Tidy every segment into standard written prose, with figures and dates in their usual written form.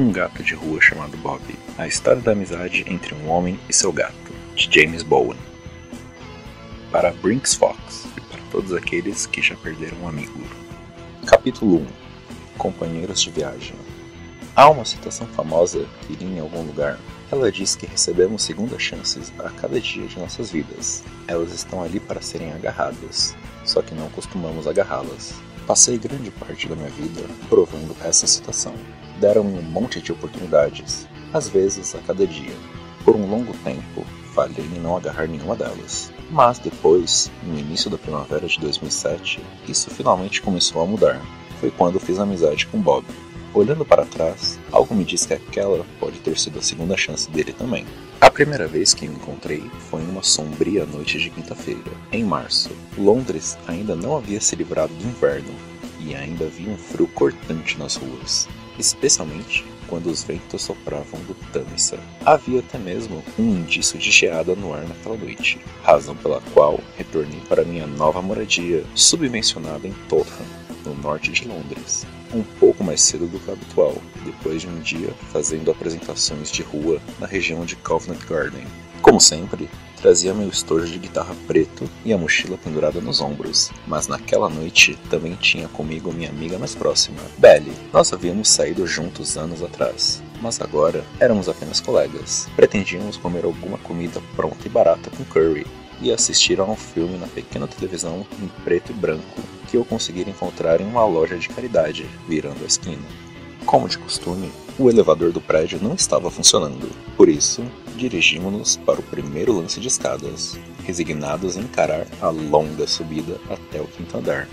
Um gato de rua chamado Bob. A história da amizade entre um homem e seu gato, de James Bowen. Para Brinks Fox e para todos aqueles que já perderam um amigo. Capítulo 1. Companheiros de viagem. Há uma citação famosa que li em algum lugar. Ela diz que recebemos segundas chances a cada dia de nossas vidas. Elas estão ali para serem agarradas, só que não costumamos agarrá-las. Passei grande parte da minha vida provando essa citação. Deram-me um monte de oportunidades, às vezes a cada dia. Por um longo tempo, falhei em não agarrar nenhuma delas. Mas depois, no início da primavera de 2007, isso finalmente começou a mudar. Foi quando fiz amizade com Bob. Olhando para trás, algo me diz que aquela pode ter sido a segunda chance dele também. A primeira vez que o encontrei foi em uma sombria noite de quinta-feira, em março. Londres ainda não havia se livrado do inverno e ainda havia um frio cortante nas ruas, especialmente quando os ventos sopravam do Tâmisa. Havia até mesmo um indício de geada no ar naquela noite, razão pela qual retornei para minha nova moradia, subvencionada em Tottenham, no norte de Londres, um pouco mais cedo do que o habitual, depois de um dia fazendo apresentações de rua na região de Covent Garden. Como sempre, trazia meu estojo de guitarra preto e a mochila pendurada nos ombros, mas naquela noite também tinha comigo minha amiga mais próxima, Belly. Nós havíamos saído juntos anos atrás, mas agora éramos apenas colegas. Pretendíamos comer alguma comida pronta e barata com curry e assistir a um filme na pequena televisão em preto e branco que eu conseguira encontrar em uma loja de caridade, virando a esquina. Como de costume, o elevador do prédio não estava funcionando, por isso dirigimos-nos para o primeiro lance de escadas, resignados em encarar a longa subida até o quinto andar.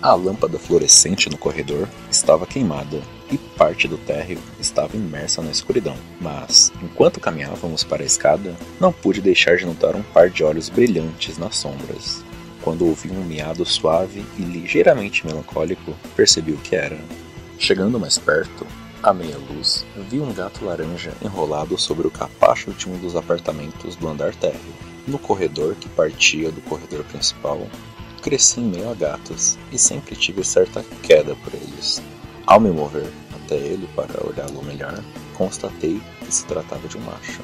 A lâmpada fluorescente no corredor estava queimada e parte do térreo estava imersa na escuridão, mas, enquanto caminhávamos para a escada, não pude deixar de notar um par de olhos brilhantes nas sombras. Quando ouvi um miado suave e ligeiramente melancólico, percebi o que era. Chegando mais perto, à meia luz, vi um gato laranja enrolado sobre o capacho de um dos apartamentos do andar térreo. No corredor que partia do corredor principal, cresci em meio a gatos e sempre tive certa queda por eles. Ao me mover até ele para olhá-lo melhor, constatei que se tratava de um macho.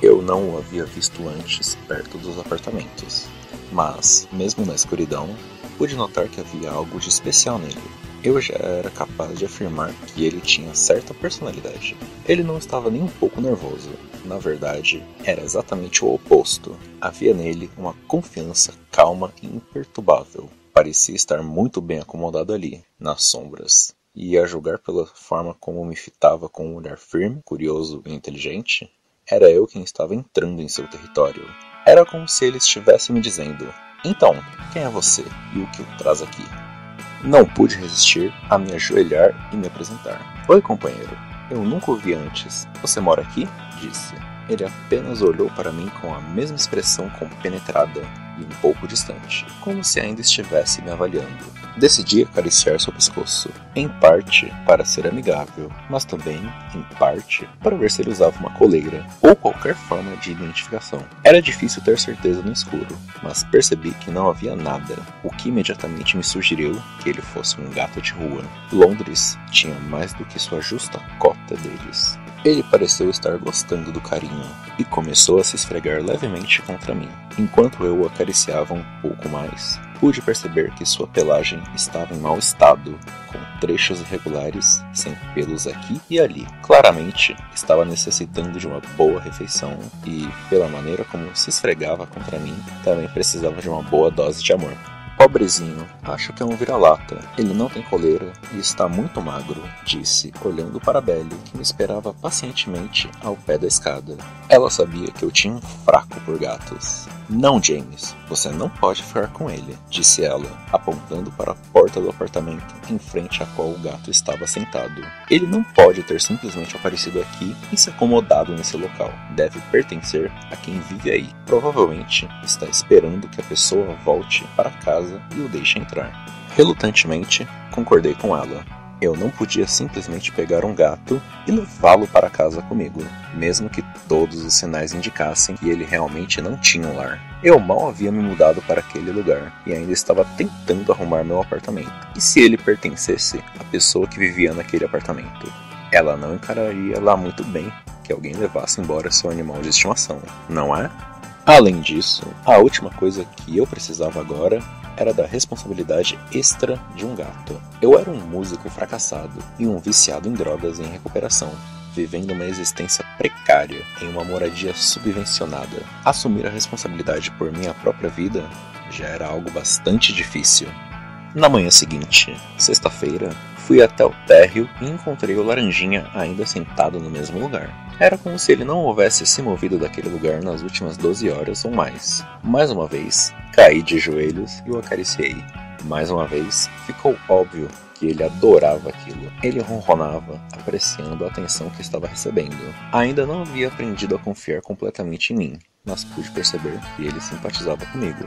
Eu não o havia visto antes perto dos apartamentos, mas, mesmo na escuridão, pude notar que havia algo de especial nele. Eu já era capaz de afirmar que ele tinha certa personalidade. Ele não estava nem um pouco nervoso. Na verdade, era exatamente o oposto. Havia nele uma confiança calma e imperturbável. Parecia estar muito bem acomodado ali, nas sombras. E a julgar pela forma como me fitava com um olhar firme, curioso e inteligente, era eu quem estava entrando em seu território. Era como se ele estivesse me dizendo: "Então, quem é você e o que o traz aqui?" Não pude resistir a me ajoelhar e me apresentar. "Oi, companheiro. Eu nunca o vi antes. Você mora aqui?" disse. Ele apenas olhou para mim com a mesma expressão compenetrada e um pouco distante, como se ainda estivesse me avaliando. Decidi acariciar seu pescoço, em parte para ser amigável, mas também, em parte, para ver se ele usava uma coleira ou qualquer forma de identificação. Era difícil ter certeza no escuro, mas percebi que não havia nada, o que imediatamente me sugeriu que ele fosse um gato de rua. Londres tinha mais do que sua justa cota deles. Ele pareceu estar gostando do carinho e começou a se esfregar levemente contra mim. Enquanto eu o acariciava um pouco mais, pude perceber que sua pelagem estava em mau estado, com trechos irregulares, sem pelos aqui e ali. Claramente, estava necessitando de uma boa refeição e, pela maneira como se esfregava contra mim, também precisava de uma boa dose de amor. "Pobrezinho, acho que é um vira-lata. Ele não tem coleira e está muito magro", disse, olhando para Belly, que me esperava pacientemente ao pé da escada. Ela sabia que eu tinha um fraco por gatos. "Não, James, você não pode ficar com ele", disse ela, apontando para a porta do apartamento em frente à qual o gato estava sentado. "Ele não pode ter simplesmente aparecido aqui e se acomodado nesse local. Deve pertencer a quem vive aí. Provavelmente está esperando que a pessoa volte para casa e o deixe entrar." Relutantemente, concordei com ela. Eu não podia simplesmente pegar um gato e levá-lo para casa comigo, mesmo que todos os sinais indicassem que ele realmente não tinha um lar. Eu mal havia me mudado para aquele lugar e ainda estava tentando arrumar meu apartamento. E se ele pertencesse à pessoa que vivia naquele apartamento? ela não encararia lá muito bem que alguém levasse embora seu animal de estimação, não é? Além disso, a última coisa que eu precisava agora era da responsabilidade extra de um gato. Eu era um músico fracassado e um viciado em drogas em recuperação, vivendo uma existência precária em uma moradia subvencionada. Assumir a responsabilidade por minha própria vida já era algo bastante difícil. Na manhã seguinte, sexta-feira, fui até o térreo e encontrei o Laranjinha ainda sentado no mesmo lugar. Era como se ele não houvesse se movido daquele lugar nas últimas 12 horas ou mais. Mais uma vez, caí de joelhos e o acariciei. Mais uma vez, ficou óbvio que ele adorava aquilo. Ele ronronava, apreciando a atenção que estava recebendo. Ainda não havia aprendido a confiar completamente em mim, mas pude perceber que ele simpatizava comigo.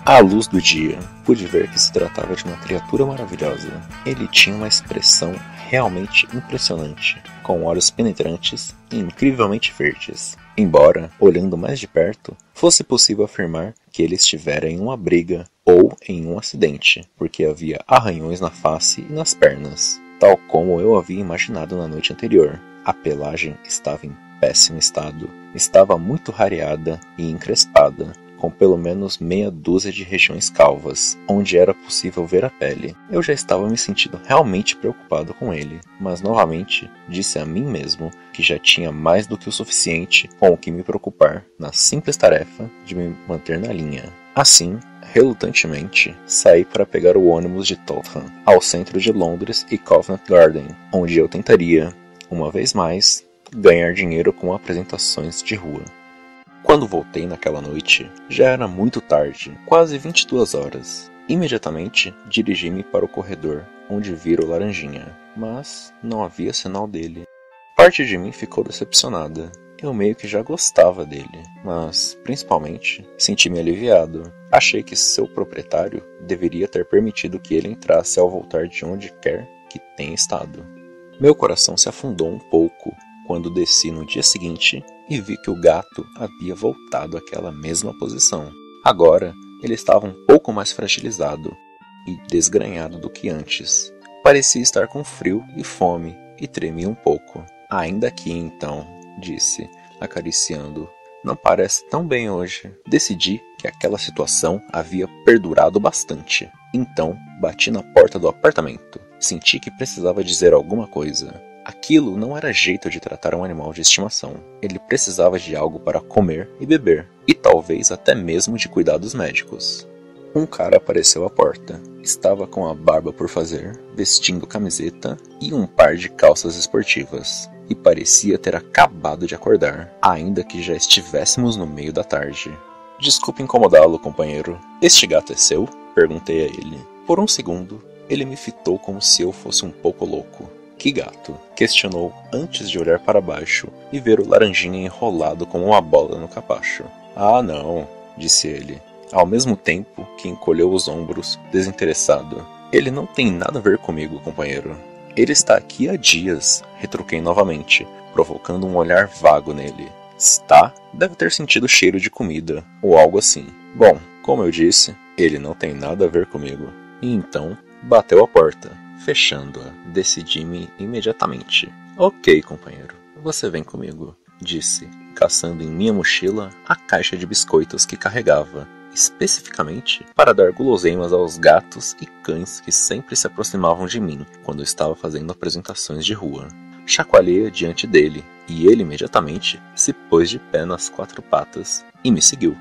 À luz do dia, pude ver que se tratava de uma criatura maravilhosa. Ele tinha uma expressão realmente impressionante, com olhos penetrantes e incrivelmente verdes. Embora, olhando mais de perto, fosse possível afirmar que ele estivera em uma briga ou em um acidente, porque havia arranhões na face e nas pernas, tal como eu havia imaginado na noite anterior. A pelagem estava em péssimo estado, estava muito rareada e encrespada, com pelo menos meia dúzia de regiões calvas, onde era possível ver a pele. Eu já estava me sentindo realmente preocupado com ele, mas novamente disse a mim mesmo que já tinha mais do que o suficiente com o que me preocupar na simples tarefa de me manter na linha. Assim, relutantemente, saí para pegar o ônibus de Tottenham, ao centro de Londres e Covent Garden, onde eu tentaria, uma vez mais, ganhar dinheiro com apresentações de rua. Quando voltei naquela noite, já era muito tarde, quase 22 horas. Imediatamente, dirigi-me para o corredor, onde vira o Laranjinha, mas não havia sinal dele. Parte de mim ficou decepcionada. Eu meio que já gostava dele, mas, principalmente, senti-me aliviado. Achei que seu proprietário deveria ter permitido que ele entrasse ao voltar de onde quer que tenha estado. Meu coração se afundou um pouco quando desci no dia seguinte e vi que o gato havia voltado àquela mesma posição. Agora, ele estava um pouco mais fragilizado e desgrenhado do que antes. Parecia estar com frio e fome e tremia um pouco. Ainda aqui então, disse, acariciando. Não parece tão bem hoje. Decidi que aquela situação havia perdurado bastante. Então, bati na porta do apartamento. Senti que precisava dizer alguma coisa. Aquilo não era jeito de tratar um animal de estimação. Ele precisava de algo para comer e beber, e talvez até mesmo de cuidados médicos. Um cara apareceu à porta. Estava com a barba por fazer, vestindo camiseta e um par de calças esportivas, e parecia ter acabado de acordar, ainda que já estivéssemos no meio da tarde. Desculpe incomodá-lo, companheiro. Este gato é seu? Perguntei a ele. Por um segundo, ele me fitou como se eu fosse um pouco louco. Que gato? Questionou antes de olhar para baixo e ver o Laranjinha enrolado como uma bola no capacho. Ah, não, disse ele, ao mesmo tempo que encolheu os ombros, desinteressado. Ele não tem nada a ver comigo, companheiro. Ele está aqui há dias, retruquei novamente, provocando um olhar vago nele. Está? Deve ter sentido cheiro de comida, ou algo assim. Bom, como eu disse, ele não tem nada a ver comigo. E então, bateu a porta. Fechando-a, decidi-me imediatamente. Ok, companheiro, você vem comigo, disse, caçando em minha mochila a caixa de biscoitos que carregava, especificamente para dar guloseimas aos gatos e cães que sempre se aproximavam de mim quando estava fazendo apresentações de rua. Chacoalhei diante dele, e ele imediatamente se pôs de pé nas quatro patas e me seguiu.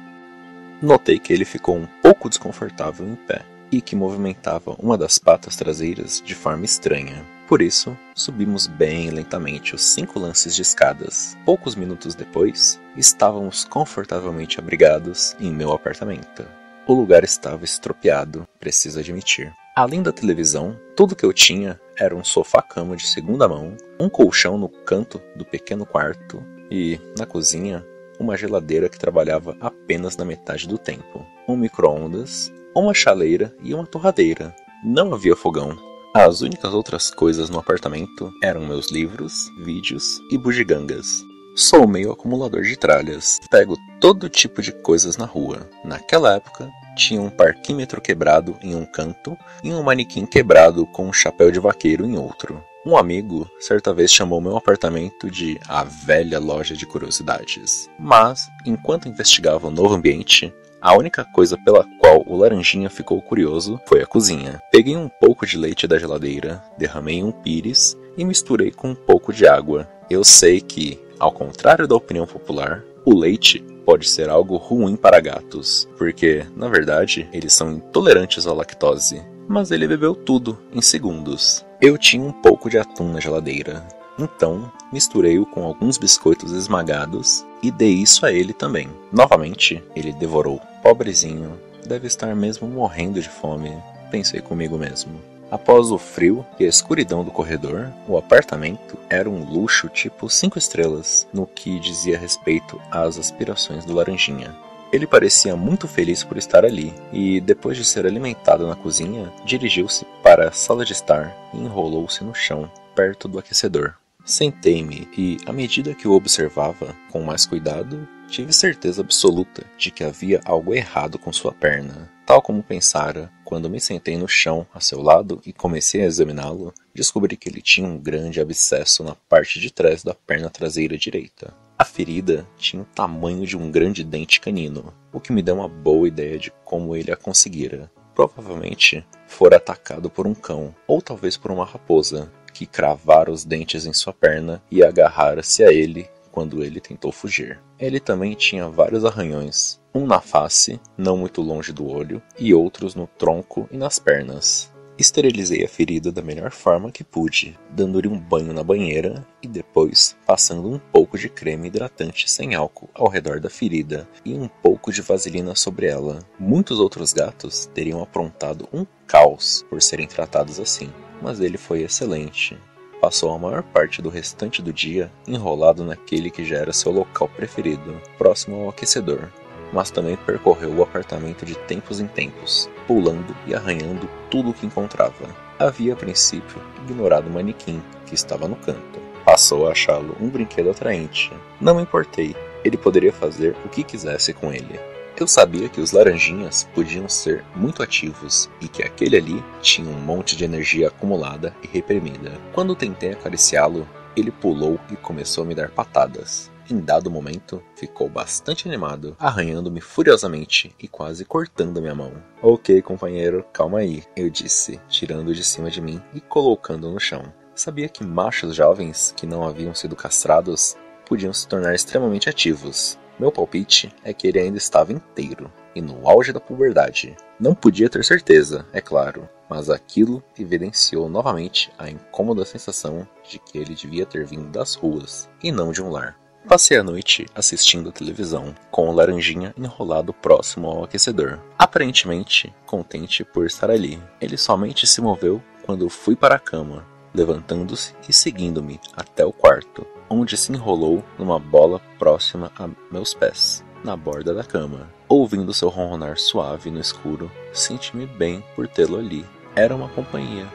Notei que ele ficou um pouco desconfortável em pé, e que movimentava uma das patas traseiras de forma estranha. Por isso, subimos bem lentamente os 5 lances de escadas. Poucos minutos depois, estávamos confortavelmente abrigados em meu apartamento. O lugar estava estropiado, preciso admitir. Além da televisão, tudo que eu tinha era um sofá-cama de segunda mão, um colchão no canto do pequeno quarto e, na cozinha, uma geladeira que trabalhava apenas na metade do tempo, um micro-ondas, uma chaleira e uma torradeira. Não havia fogão. As únicas outras coisas no apartamento eram meus livros, vídeos e bugigangas. Sou meio acumulador de tralhas. Pego todo tipo de coisas na rua. Naquela época, tinha um parquímetro quebrado em um canto e um manequim quebrado com um chapéu de vaqueiro em outro. Um amigo certa vez chamou meu apartamento de a velha loja de curiosidades. Mas, enquanto investigava o novo ambiente, a única coisa pela qual o Laranjinha ficou curioso foi a cozinha. Peguei um pouco de leite da geladeira, derramei em um pires e misturei com um pouco de água. Eu sei que, ao contrário da opinião popular, o leite pode ser algo ruim para gatos, porque, na verdade, eles são intolerantes à lactose. Mas ele bebeu tudo em segundos. Eu tinha um pouco de atum na geladeira, então misturei-o com alguns biscoitos esmagados e dei isso a ele também. Novamente, ele devorou. Pobrezinho, deve estar mesmo morrendo de fome, pensei comigo mesmo. Após o frio e a escuridão do corredor, o apartamento era um luxo tipo 5 estrelas, no que dizia respeito às aspirações do Laranjinha. Ele parecia muito feliz por estar ali, e depois de ser alimentado na cozinha, dirigiu-se para a sala de estar e enrolou-se no chão, perto do aquecedor. Sentei-me e, à medida que o observava com mais cuidado, tive certeza absoluta de que havia algo errado com sua perna. Tal como pensara, quando me sentei no chão a seu lado e comecei a examiná-lo, descobri que ele tinha um grande abscesso na parte de trás da perna traseira direita. A ferida tinha o tamanho de um grande dente canino, o que me deu uma boa ideia de como ele a conseguira. Provavelmente fora atacado por um cão, ou talvez por uma raposa, que cravara os dentes em sua perna e agarrara-se a ele quando ele tentou fugir. Ele também tinha vários arranhões, um na face, não muito longe do olho, e outros no tronco e nas pernas. Esterilizei a ferida da melhor forma que pude, dando-lhe um banho na banheira e depois passando um pouco de creme hidratante sem álcool ao redor da ferida e um pouco de vaselina sobre ela. Muitos outros gatos teriam aprontado um caos por serem tratados assim, mas ele foi excelente. Passou a maior parte do restante do dia enrolado naquele que já era seu local preferido, próximo ao aquecedor, mas também percorreu o apartamento de tempos em tempos, pulando e arranhando tudo o que encontrava. Havia, a princípio, ignorado o manequim, que estava no canto. Passou a achá-lo um brinquedo atraente. Não me importei, ele poderia fazer o que quisesse com ele. Eu sabia que os laranjinhas podiam ser muito ativos e que aquele ali tinha um monte de energia acumulada e reprimida. Quando tentei acariciá-lo, ele pulou e começou a me dar patadas. Em dado momento, ficou bastante animado, arranhando-me furiosamente e quase cortando minha mão. Ok, companheiro, calma aí, eu disse, tirando-o de cima de mim e colocando-o no chão. Sabia que machos jovens que não haviam sido castrados podiam se tornar extremamente ativos. Meu palpite é que ele ainda estava inteiro e no auge da puberdade. Não podia ter certeza, é claro, mas aquilo evidenciou novamente a incômoda sensação de que ele devia ter vindo das ruas e não de um lar. Passei a noite assistindo a televisão, com o Laranjinha enrolado próximo ao aquecedor, aparentemente contente por estar ali. Ele somente se moveu quando fui para a cama, levantando-se e seguindo-me até o quarto, onde se enrolou numa bola próxima a meus pés, na borda da cama. Ouvindo seu ronronar suave no escuro, senti-me bem por tê-lo ali. Era uma companhia.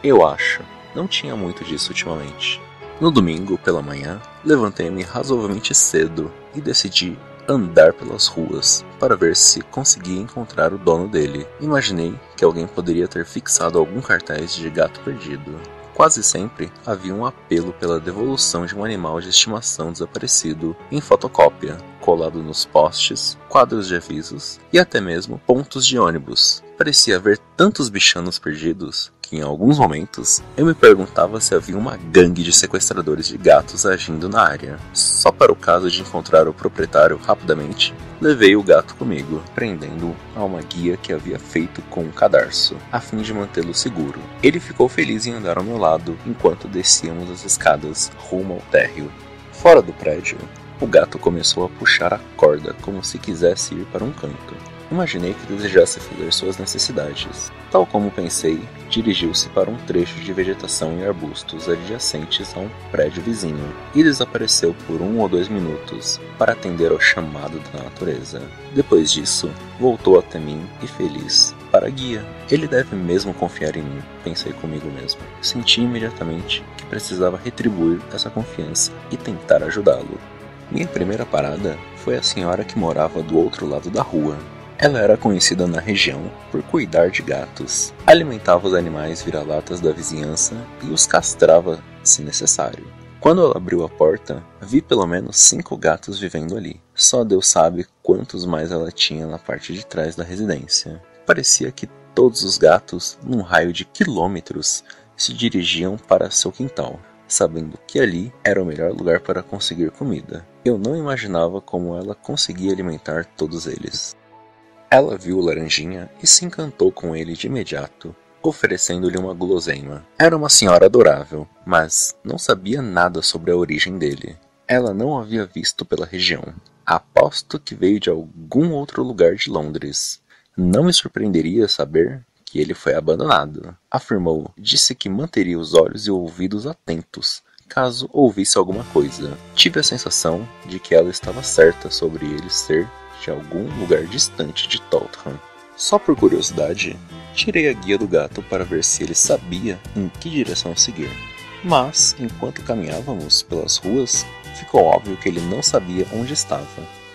Eu acho. Não tinha muito disso ultimamente. No domingo, pela manhã, levantei-me razoavelmente cedo e decidi andar pelas ruas para ver se conseguia encontrar o dono dele. Imaginei que alguém poderia ter fixado algum cartaz de gato perdido. Quase sempre havia um apelo pela devolução de um animal de estimação desaparecido em fotocópia, colado nos postes, quadros de avisos e até mesmo pontos de ônibus. Parecia haver tantos bichanos perdidos que em alguns momentos eu me perguntava se havia uma gangue de sequestradores de gatos agindo na área. Só para o caso de encontrar o proprietário rapidamente, levei o gato comigo, prendendo-o a uma guia que havia feito com um cadarço, a fim de mantê-lo seguro. Ele ficou feliz em andar ao meu lado enquanto descíamos as escadas rumo ao térreo. Fora do prédio, o gato começou a puxar a corda como se quisesse ir para um canto. Imaginei que desejasse fazer suas necessidades. Tal como pensei, dirigiu-se para um trecho de vegetação e arbustos adjacentes a um prédio vizinho e desapareceu por 1 ou 2 minutos para atender ao chamado da natureza. Depois disso, voltou até mim e feliz para a guia. Ele deve mesmo confiar em mim, pensei comigo mesmo. Senti imediatamente que precisava retribuir essa confiança e tentar ajudá-lo. Minha primeira parada foi a senhora que morava do outro lado da rua. Ela era conhecida na região por cuidar de gatos, alimentava os animais vira-latas da vizinhança e os castrava se necessário. Quando ela abriu a porta, vi pelo menos 5 gatos vivendo ali. Só Deus sabe quantos mais ela tinha na parte de trás da residência. Parecia que todos os gatos, num raio de quilômetros, se dirigiam para seu quintal, sabendo que ali era o melhor lugar para conseguir comida. Eu não imaginava como ela conseguia alimentar todos eles. Ela viu o Laranjinha e se encantou com ele de imediato, oferecendo-lhe uma guloseima. Era uma senhora adorável, mas não sabia nada sobre a origem dele. Ela não o havia visto pela região. Aposto que veio de algum outro lugar de Londres. Não me surpreenderia saber que ele foi abandonado, afirmou. Disse que manteria os olhos e ouvidos atentos, caso ouvisse alguma coisa. Tive a sensação de que ela estava certa sobre ele ser de algum lugar distante de Tottenham. Só por curiosidade, tirei a guia do gato para ver se ele sabia em que direção seguir. Mas, enquanto caminhávamos pelas ruas, ficou óbvio que ele não sabia onde estava.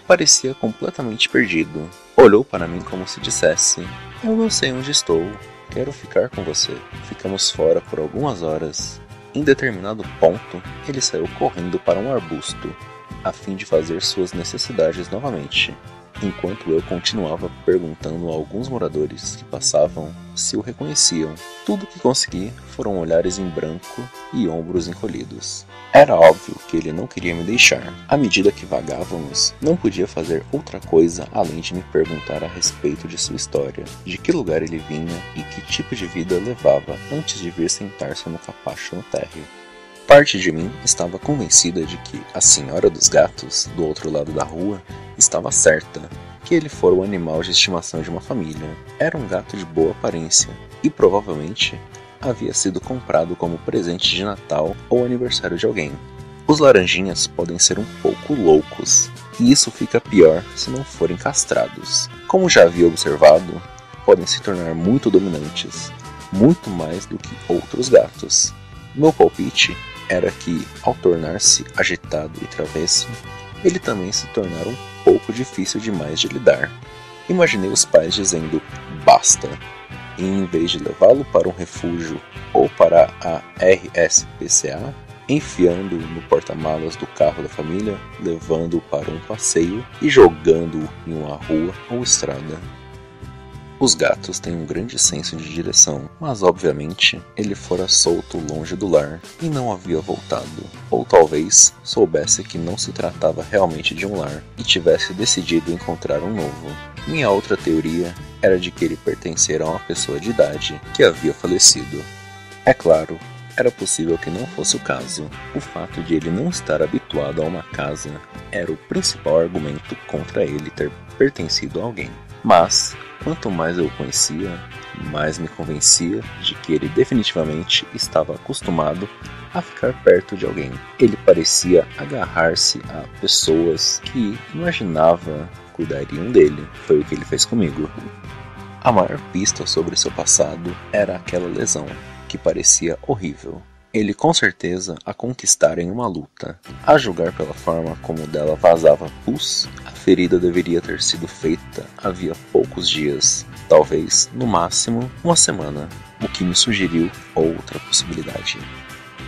Parecia completamente perdido. Olhou para mim como se dissesse: "Eu não sei onde estou. Quero ficar com você." Ficamos fora por algumas horas. Em determinado ponto, ele saiu correndo para um arbusto, a fim de fazer suas necessidades novamente, enquanto eu continuava perguntando a alguns moradores que passavam se o reconheciam. Tudo que consegui foram olhares em branco e ombros encolhidos. Era óbvio que ele não queria me deixar. À medida que vagávamos, não podia fazer outra coisa além de me perguntar a respeito de sua história, de que lugar ele vinha e que tipo de vida levava antes de vir sentar-se no capacho no térreo. Parte de mim estava convencida de que a senhora dos gatos, do outro lado da rua, estava certa, que ele fora o animal de estimação de uma família. Era um gato de boa aparência e provavelmente havia sido comprado como presente de Natal ou aniversário de alguém. Os laranjinhas podem ser um pouco loucos, e isso fica pior se não forem castrados. Como já havia observado, podem se tornar muito dominantes, muito mais do que outros gatos. Meu palpite era que, ao tornar-se agitado e travesso, ele também se tornara um pouco difícil demais de lidar. Imaginei os pais dizendo "basta", e em vez de levá-lo para um refúgio ou para a RSPCA, enfiando-o no porta-malas do carro da família, levando-o para um passeio e jogando-o em uma rua ou estrada. Os gatos têm um grande senso de direção, mas obviamente ele fora solto longe do lar e não havia voltado. Ou talvez soubesse que não se tratava realmente de um lar e tivesse decidido encontrar um novo. Minha outra teoria era de que ele pertencera a uma pessoa de idade que havia falecido. É claro, era possível que não fosse o caso. O fato de ele não estar habituado a uma casa era o principal argumento contra ele ter pertencido a alguém. Mas, quanto mais eu o conhecia, mais me convencia de que ele definitivamente estava acostumado a ficar perto de alguém. Ele parecia agarrar-se a pessoas que imaginava cuidariam dele. Foi o que ele fez comigo. A maior pista sobre seu passado era aquela lesão, que parecia horrível. Ele com certeza a conquistara em uma luta. A julgar pela forma como dela vazava pus, a ferida deveria ter sido feita havia poucos dias, talvez, no máximo, uma semana, o que me sugeriu outra possibilidade.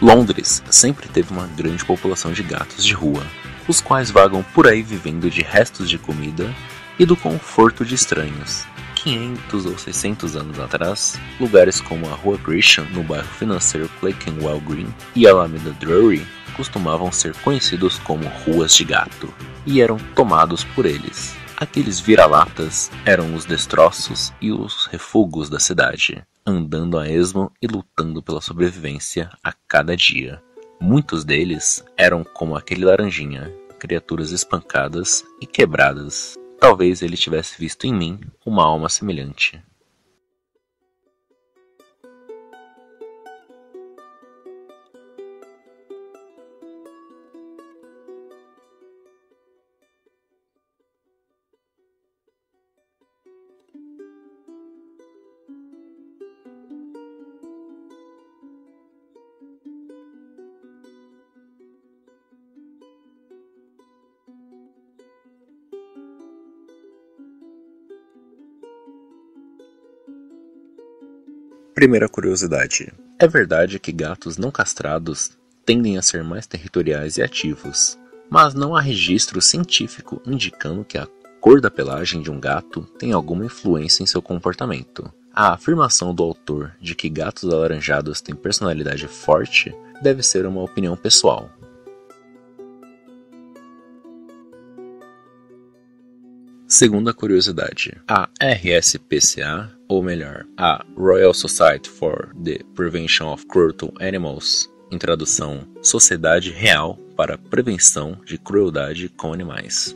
Londres sempre teve uma grande população de gatos de rua, os quais vagam por aí vivendo de restos de comida e do conforto de estranhos. 500 ou 600 anos atrás, lugares como a Rua Gresham, no bairro financeiro Clerkenwell Green, e a Alameda Drury costumavam ser conhecidos como ruas de gato, e eram tomados por eles. Aqueles vira-latas eram os destroços e os refugos da cidade, andando a esmo e lutando pela sobrevivência a cada dia. Muitos deles eram como aquele laranjinha, criaturas espancadas e quebradas. Talvez ele tivesse visto em mim uma alma semelhante. Primeira curiosidade. É verdade que gatos não castrados tendem a ser mais territoriais e ativos, mas não há registro científico indicando que a cor da pelagem de um gato tem alguma influência em seu comportamento. A afirmação do autor de que gatos alaranjados têm personalidade forte deve ser uma opinião pessoal. Segunda curiosidade. A RSPCA, ou melhor, a Royal Society for the Prevention of Cruelty to Animals, em tradução, Sociedade Real para a Prevenção de Crueldade com Animais,